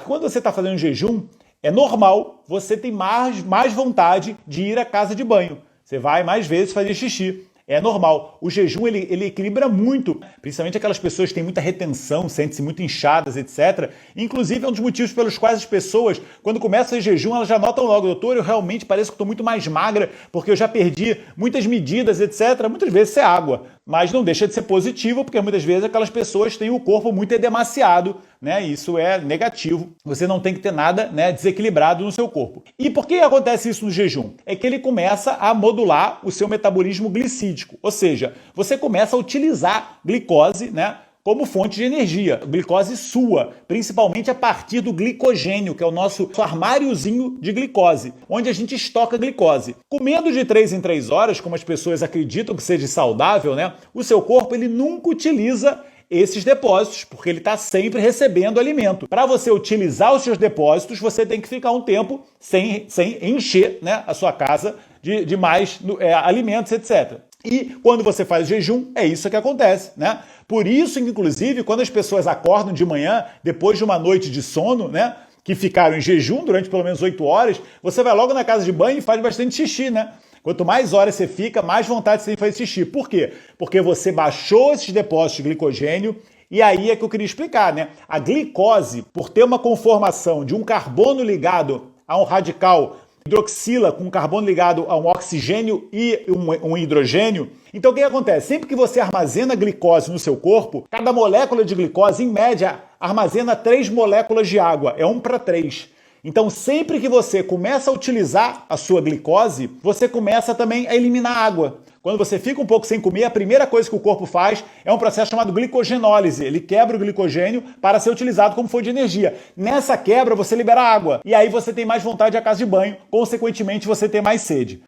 quando você está fazendo jejum, é normal você ter mais vontade de ir à casa de banho. Você vai mais vezes fazer xixi. É normal. O jejum, ele equilibra muito, principalmente aquelas pessoas que têm muita retenção, sentem-se muito inchadas, etc. Inclusive, é um dos motivos pelos quais as pessoas, quando começam a fazer jejum, elas já notam logo, doutor, eu realmente pareço que estou muito mais magra, porque eu já perdi muitas medidas, etc. Muitas vezes isso é água, mas não deixa de ser positivo, porque muitas vezes aquelas pessoas têm o corpo muito edemaciado, né? Isso é negativo. Você não tem que ter nada, né, desequilibrado no seu corpo. E por que acontece isso no jejum? É que ele começa a modular o seu metabolismo glicídico, ou seja, você começa a utilizar glicose, né, como fonte de energia, glicose sua, principalmente a partir do glicogênio, que é o nosso armáriozinho de glicose, onde a gente estoca glicose. Comendo de 3 em 3 horas, como as pessoas acreditam que seja saudável, né, o seu corpo ele nunca utiliza esses depósitos, porque ele está sempre recebendo alimento. Para você utilizar os seus depósitos, você tem que ficar um tempo sem encher, né, a sua casa de mais alimentos, etc. E quando você faz jejum, é isso que acontece, né? Por isso, inclusive, quando as pessoas acordam de manhã, depois de uma noite de sono, né, que ficaram em jejum durante pelo menos 8 horas, você vai logo na casa de banho e faz bastante xixi, né? Quanto mais horas você fica, mais vontade você tem de fazer xixi. Por quê? Porque você baixou esses depósitos de glicogênio. E aí é que eu queria explicar, né? A glicose, por ter uma conformação de um carbono ligado a um radical hidroxila com carbono ligado a um oxigênio e um hidrogênio. Então o que acontece? Sempre que você armazena glicose no seu corpo, cada molécula de glicose, em média, armazena 3 moléculas de água. É 1 para 3. Então, sempre que você começa a utilizar a sua glicose, você começa também a eliminar água. Quando você fica um pouco sem comer, a primeira coisa que o corpo faz é um processo chamado glicogenólise. Ele quebra o glicogênio para ser utilizado como fonte de energia. Nessa quebra, você libera água. E aí você tem mais vontade de ir à casa de banho. Consequentemente, você tem mais sede.